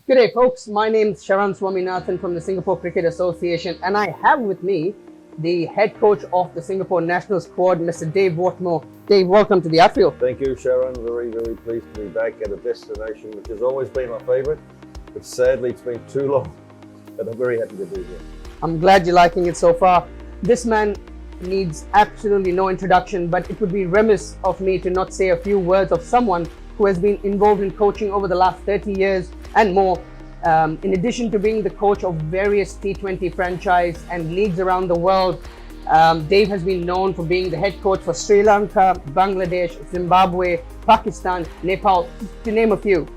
Good day, folks. My name is Sharan Swaminathan from the Singapore Cricket Association, and I have with me the head coach of the Singapore national squad, Mr. Dav Whatmore. Dave, welcome to the Outfield. Thank you, Sharon. Very, very pleased to be back at a destination which has always been my favourite, but sadly it's been too long, but I'm very happy to be here. I'm glad you're liking it so far. This man needs absolutely no introduction, but it would be remiss of me to not say a few words of someone who has been involved in coaching over the last 30 years and more. In addition to being the coach of various T20 franchise and leagues around the world, Dave has been known for being the head coach for Sri Lanka, Bangladesh, Zimbabwe, Pakistan, Nepal, to name a few.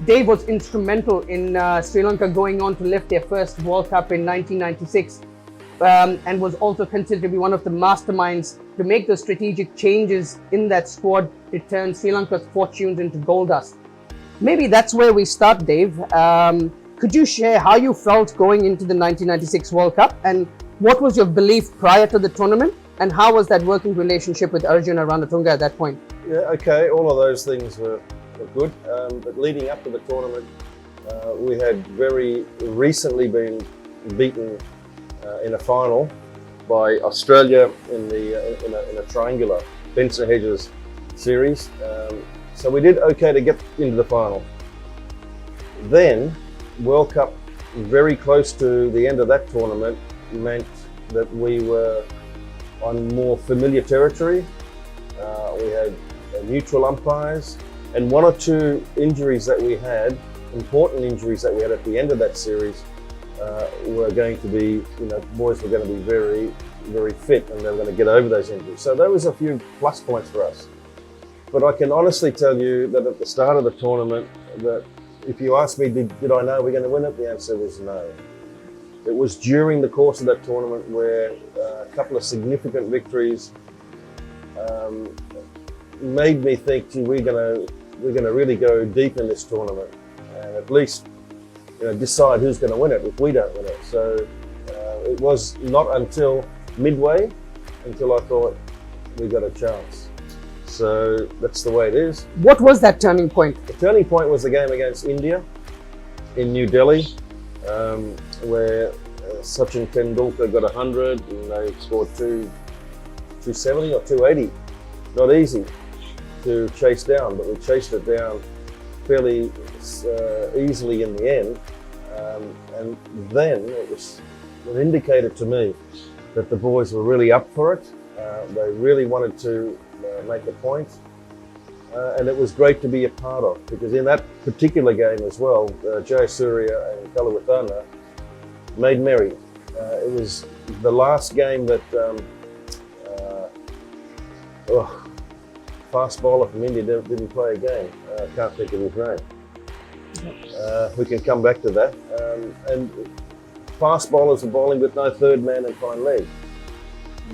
Dave was instrumental in Sri Lanka going on to lift their first World Cup in 1996 and was also considered to be one of the masterminds to make the strategic changes in that squad to turn Sri Lanka's fortunes into gold dust. Maybe that's where we start, Dave. Could you share how you felt going into the 1996 World Cup, and what was your belief prior to the tournament, and how was that working relationship with Arjuna Ranatunga at that point? Yeah, okay, all of those things were good, but leading up to the tournament, we had very recently been beaten in a final by Australia in a triangular Benson Hedges series. So we did okay to get into the final. Then World Cup, very close to the end of that tournament, meant that we were on more familiar territory. We had neutral umpires, and one or two injuries that we had, important injuries that we had at the end of that series, were going to be, boys were going to be very, very fit, and they were going to get over those injuries. So there was a few plus points for us. But I can honestly tell you that at the start of the tournament, that if you ask me, did I know we're going to win it? The answer was no. It was during the course of that tournament where a couple of significant victories made me think, gee, we're going to really go deep in this tournament and at least decide who's going to win it if we don't win it. So it was not until midway until I thought we got a chance. So that's the way it is. What was that turning point? The turning point was the game against India in New Delhi, where Sachin Tendulkar got 100 and they scored 270 or 280. Not easy to chase down, but we chased it down fairly easily in the end. And then it indicated to me that the boys were really up for it. They really wanted to make a point, and it was great to be a part of, because in that particular game as well, Jayasuriya and Kalawithana made merry. It was the last game that fast bowler from India didn't play a game. I can't think of his name. We can come back to that. And fast bowlers are bowling with no third man and fine leg.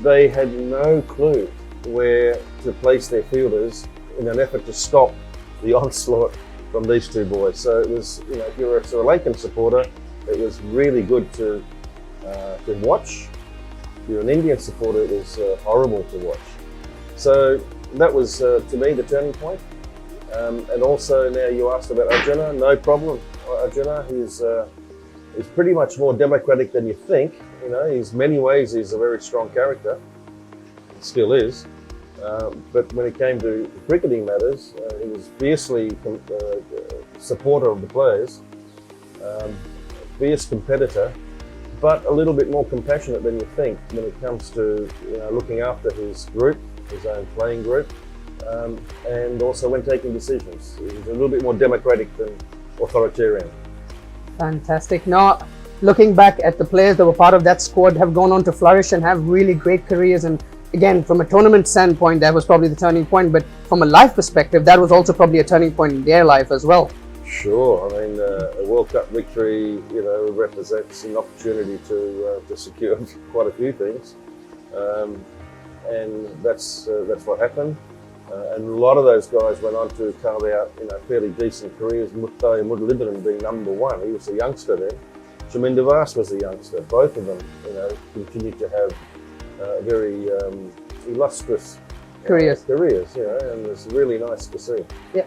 They had no clue where to place their fielders in an effort to stop the onslaught from these two boys. So it was, if you're a Sri Lankan supporter, it was really good to watch. If you're an Indian supporter, it was horrible to watch. So that was, to me, the turning point. And also, now you asked about Arjuna, no problem. Arjuna, he's pretty much more democratic than you think. He's many ways, he's a very strong character. Still is, but when it came to cricketing matters, he was fiercely supporter of the players, fierce competitor, but a little bit more compassionate than you think when it comes to looking after his group, his own playing group, and also when taking decisions. He was a little bit more democratic than authoritarian. Fantastic. Now, looking back at the players that were part of that squad have gone on to flourish and have really great careers, and again, from a tournament standpoint, that was probably the turning point, but from a life perspective, that was also probably a turning point in their life as well. Sure. I mean, a World Cup victory, represents an opportunity to secure quite a few things, and that's what happened. And a lot of those guys went on to carve out, fairly decent careers. Muthai Mudalibaran being number one, he was a youngster then. Chaminda Vas was a youngster. Both of them, continued to have very illustrious careers, and it's really nice to see. Yeah.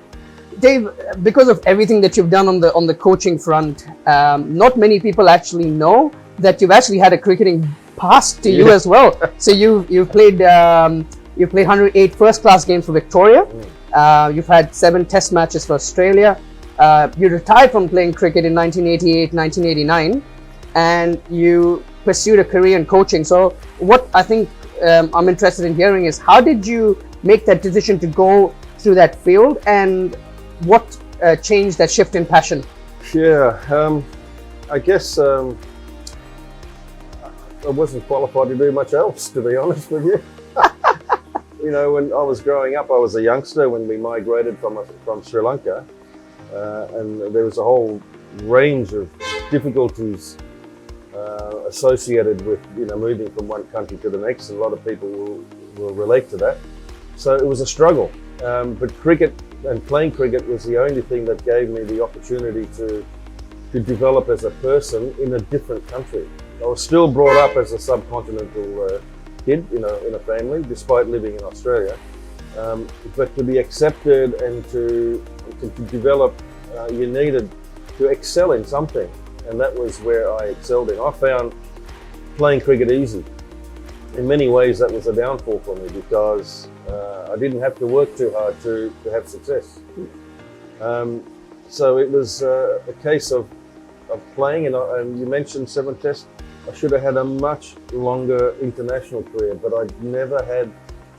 Dave, because of everything that you've done on the coaching front, not many people actually know that you've actually had a cricketing past to you as well. So you've played 108 first-class games for Victoria. You've had 7 Test matches for Australia. You retired from playing cricket in 1988, 1989, and you pursued a career in coaching. So what I think I'm interested in hearing is, how did you make that decision to go through that field, and what changed that shift in passion? Yeah, I guess I wasn't qualified to do much else, to be honest with you. You know, when I was growing up, I was a youngster when we migrated from Sri Lanka, and there was a whole range of difficulties associated with, you know, moving from one country to the next. A lot of people will relate to that. So it was a struggle. But cricket and playing cricket was the only thing that gave me the opportunity to develop as a person in a different country. I was still brought up as a subcontinental kid, you know, in a family, despite living in Australia. But to be accepted and to develop, you needed to excel in something. And that was where I excelled in. I found playing cricket easy. In many ways, that was a downfall for me, because I didn't have to work too hard to have success. So it was a case of playing, and you mentioned 7 Tests. I should have had a much longer international career, but I never had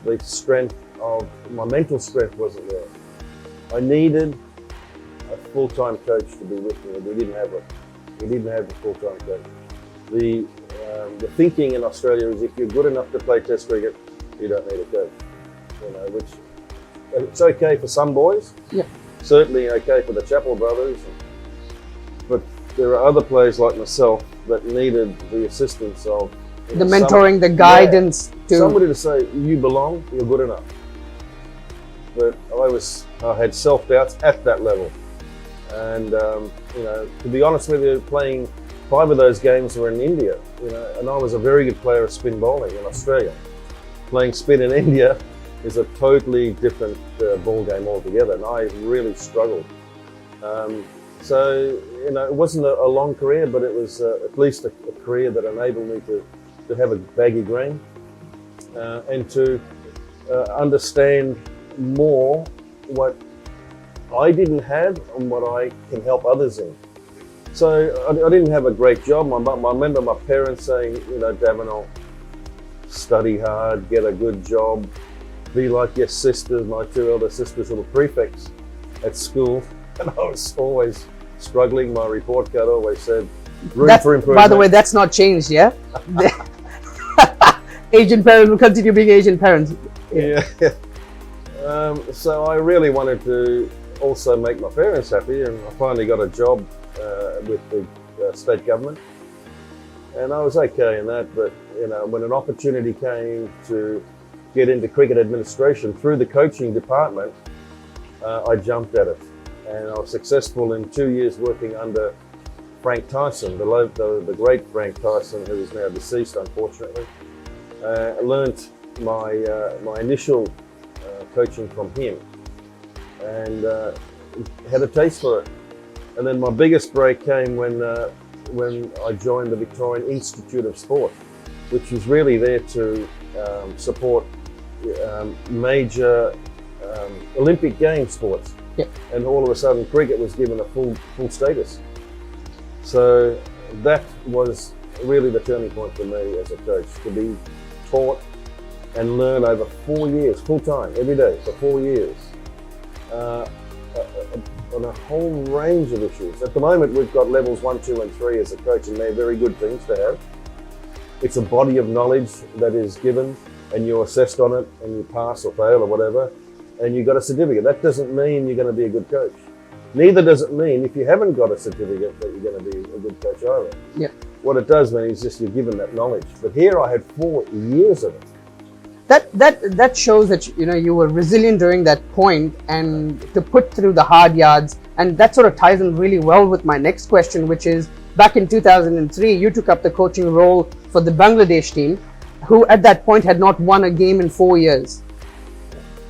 the strength of, my mental strength wasn't there. I needed a full-time coach to be with me. We didn't have a full-time coach. The thinking in Australia is, if you're good enough to play Test cricket, you don't need a coach. You know, which it's okay for some boys. Yeah. Certainly okay for the Chappell brothers, but there are other players like myself that needed the assistance of the mentoring, the guidance, to somebody to say, you belong, you're good enough. But I had self-doubts at that level, and you know, to be honest with you, playing 5 of those games were in India, you know, and I was a very good player of spin bowling in Australia. Playing spin in India is a totally different ball game altogether, and I really struggled. So, you know, it wasn't a long career, but it was at least a career that enabled me to have a baggy green and to understand more what I didn't have and what I can help others in. So I didn't have a great job. I remember my parents saying, you know, Davinol, study hard, get a good job, be like your sisters. My 2 elder sisters were the prefects at school, and I was always struggling. My report card always said, room for improvement. By the way, that's not changed, yeah? Asian parents will continue being Asian parents. Yeah. So I really wanted to also make my parents happy, and I finally got a job with the state government, and I was okay in that. But you know, when an opportunity came to get into cricket administration through the coaching department, I jumped at it, and I was successful in 2 years working under Frank Tyson, the great Frank Tyson, who is now deceased, unfortunately. I learnt my initial coaching from him, and had a taste for it. And then my biggest break came when I joined the Victorian Institute of Sport, which was really there to support major Olympic Games sports. Yep. And all of a sudden, cricket was given a full status. So that was really the turning point for me as a coach, to be taught and learn over 4 years, full time, every day for 4 years, on a whole range of issues. At the moment, we've got levels 1, 2, and 3 as a coach, and they're very good things to have. It's a body of knowledge that is given, and you're assessed on it, and you pass or fail or whatever, and you got a certificate. That doesn't mean you're going to be a good coach. Neither does it mean, if you haven't got a certificate, that you're going to be a good coach either. Yeah. What it does mean is just you're given that knowledge. But here I had 4 years of it. That shows that, you know, you were resilient during that point, and to put through the hard yards. And that sort of ties in really well with my next question, which is, back in 2003, you took up the coaching role for the Bangladesh team, who at that point had not won a game in 4 years.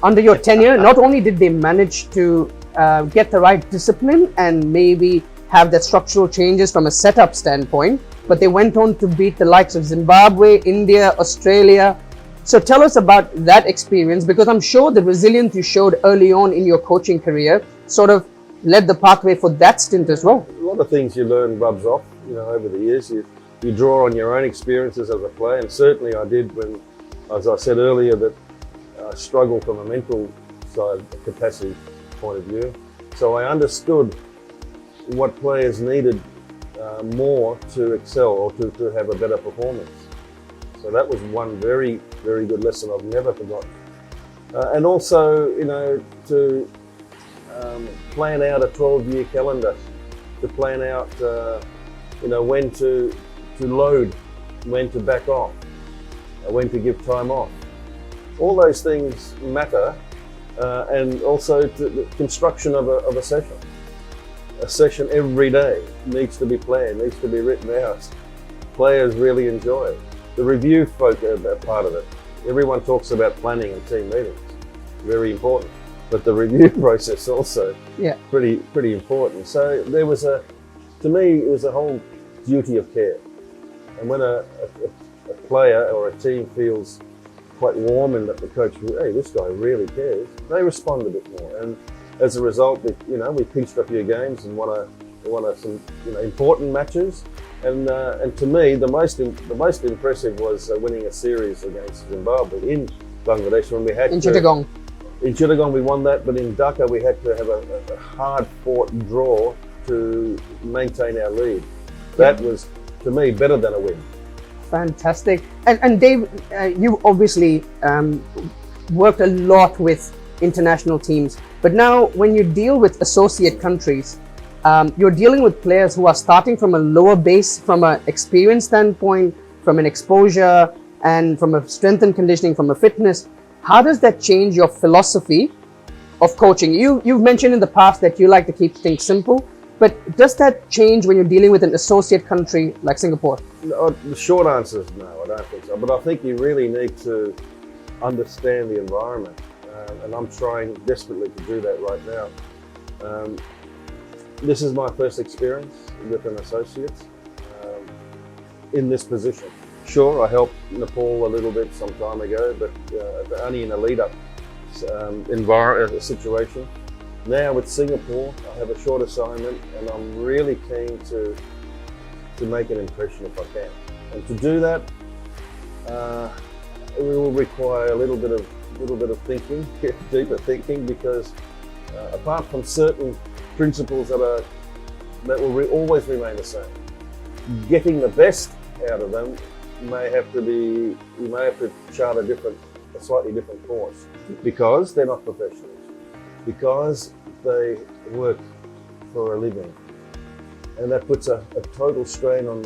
Under your tenure, not only did they manage to get the right discipline and maybe have that structural changes from a setup standpoint, but they went on to beat the likes of Zimbabwe, India, Australia. So tell us about that experience, because I'm sure the resilience you showed early on in your coaching career sort of led the pathway for that stint as well. A lot of things you learn rubs off, over the years. You draw on your own experiences as a player, and certainly I did when, as I said earlier, that I struggled from a mental side capacity point of view. So I understood what players needed more to excel or to have a better performance. So that was one very, very good lesson I've never forgotten. And also, to plan out a 12-year calendar, to plan out, when to load, when to back off, when to give time off. All those things matter, and also the construction of a session. A session every day needs to be planned, needs to be written out. Players really enjoy it. The review part of it. Everyone talks about planning and team meetings, very important. But the review process also pretty important. So there was to me, it was a whole duty of care. And when a player or a team feels quite warm and that the coach, hey, this guy really cares, they respond a bit more. And as a result, we pinched a few games and won some important matches. And to me, the most impressive was winning a series against Zimbabwe in Bangladesh when we had in Chittagong. In Chittagong we won that, but in Dhaka we had to have a hard-fought draw to maintain our lead. That was, to me, better than a win. Fantastic. And Dave, you obviously worked a lot with international teams, but now when you deal with associate countries, you're dealing with players who are starting from a lower base, from an experience standpoint, from an exposure, and from a strength and conditioning, from a fitness. How does that change your philosophy of coaching? You've mentioned in the past that you like to keep things simple, but does that change when you're dealing with an associate country like Singapore? No, the short answer is no, I don't think so. But I think you really need to understand the environment, and I'm trying desperately to do that right now. This is my first experience with an associate in this position. Sure, I helped Nepal a little bit some time ago, but only in a lead-up situation. Now with Singapore, I have a short assignment, and I'm really keen to make an impression if I can. And to do that, it will require a little bit of thinking, deeper thinking, because apart from certain principles that will always remain the same, getting the best out of them you may have to chart a slightly different course, because they're not professionals, because they work for a living, and that puts a total strain on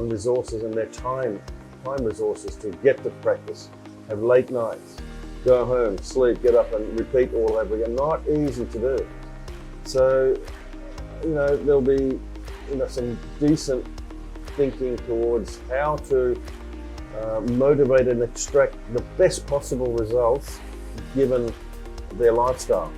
resources and their time resources to get to practice, have late nights, go home, sleep, get up and repeat all over again. Not easy to do. So, there'll be some decent thinking towards how to motivate and extract the best possible results given their lifestyle.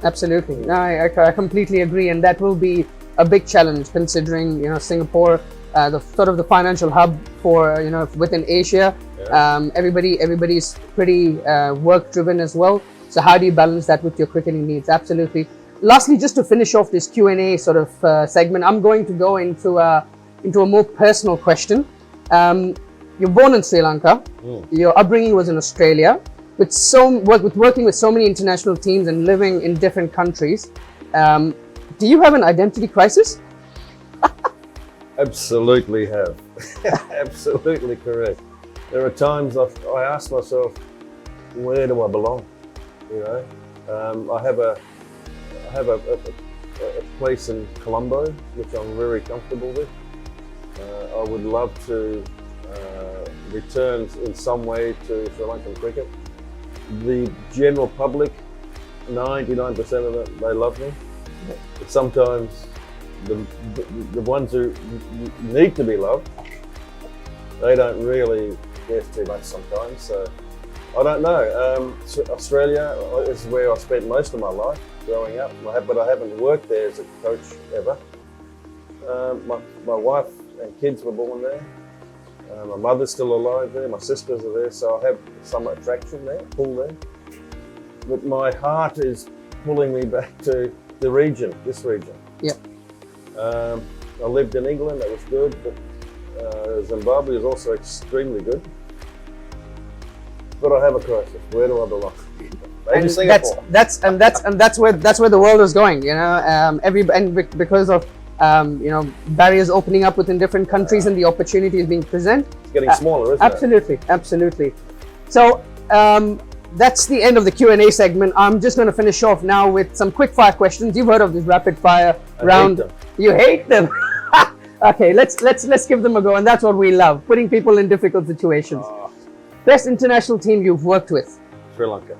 Absolutely. No, I completely agree, and that will be a big challenge considering Singapore, the financial hub for within Asia. Yeah. Everybody's pretty work driven as well. So how do you balance that with your cricketing needs? Absolutely. Lastly, just to finish off this Q&A sort of segment, I'm going to go into a more personal question. You're born in Sri Lanka. Your upbringing was in Australia. With working with so many international teams and living in different countries, do you have an identity crisis? Absolutely have. Absolutely correct. There are times I ask myself, where do I belong? I have a place in Colombo, which I'm very comfortable with. I would love to return in some way to Sri Lankan cricket. The general public, 99% of them, they love me. But sometimes the ones who need to be loved, they don't really care too much sometimes. So I don't know. Australia is where I spent most of my life. growing up, but I haven't worked there as a coach ever. My wife and kids were born there. My mother's still alive there. My sisters are there, so I have some attraction there, pull there. But my heart is pulling me back to the region, this region. Yep. I lived in England, that was good, but Zimbabwe is also extremely good. But I have a crisis. Where do I belong? Maybe Singapore. That's where the world is going. You know, because of barriers opening up within different countries and the opportunities being presented. It's getting smaller, isn't it? Absolutely. So that's the end of the Q&A segment. I'm just going to finish off now with some quick fire questions. You've heard of this rapid fire round. Hate them. You hate them. Okay, let's give them a go, and that's what we love, putting people in difficult situations. Best international team you've worked with? Sri Lanka.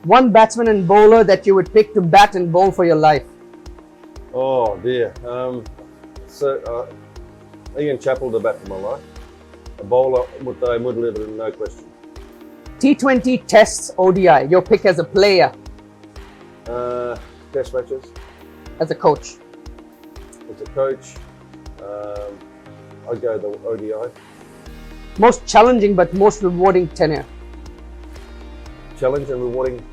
One batsman and bowler that you would pick to bat and bowl for your life? Oh dear. Ian Chappell to bat for my life. A bowler with Mudliver, no question. T20 tests ODI, your pick as a player? Test matches. As a coach? As a coach, I'd go the ODI. Most challenging but most rewarding tenure? Challenge and rewarding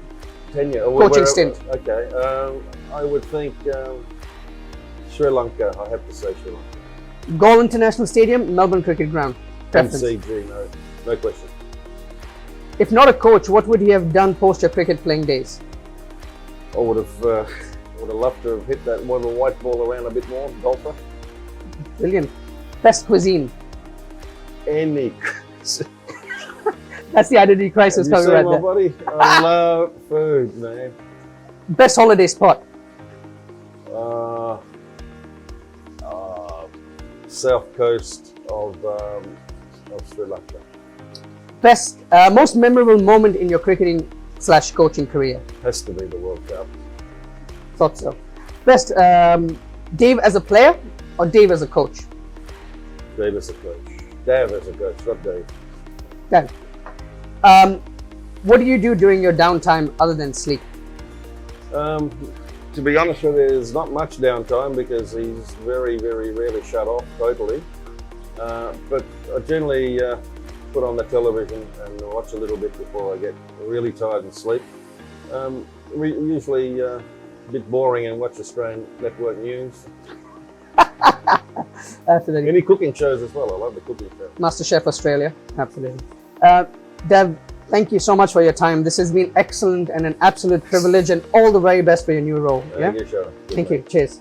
tenure. Coaching stint. Okay. I would think Sri Lanka. I have to say Sri Lanka. Galle International Stadium, Melbourne Cricket Ground. Preference? MCG, no question. If not a coach, what would you have done post your cricket playing days? I would have loved to have hit that more of a white ball around a bit more, golfer. Brilliant. Best cuisine? Any. That's the identity crisis coming right there. Buddy? I love food, man. Best holiday spot? South coast of Sri Lanka. Best, most memorable moment in your cricketing / coaching career? Has to be the World Cup. Thought so. Best, Dave as a player or Dave as a coach? Dave as a coach. Dav as a coach, not Dave. Dave. What do you do during your downtime other than sleep? To be honest with you, there's not much downtime because he's very, very rarely shut off totally. But I generally put on the television and watch a little bit before I get really tired and sleep. We usually a bit boring and watch Australian network news. Absolutely. Any cooking shows as well. I love the cooking show. MasterChef Australia. Absolutely. Dav, thank you so much for your time. This has been excellent and an absolute privilege, and all the very best for your new role. Thank you, Sharan. Thank you. Cheers.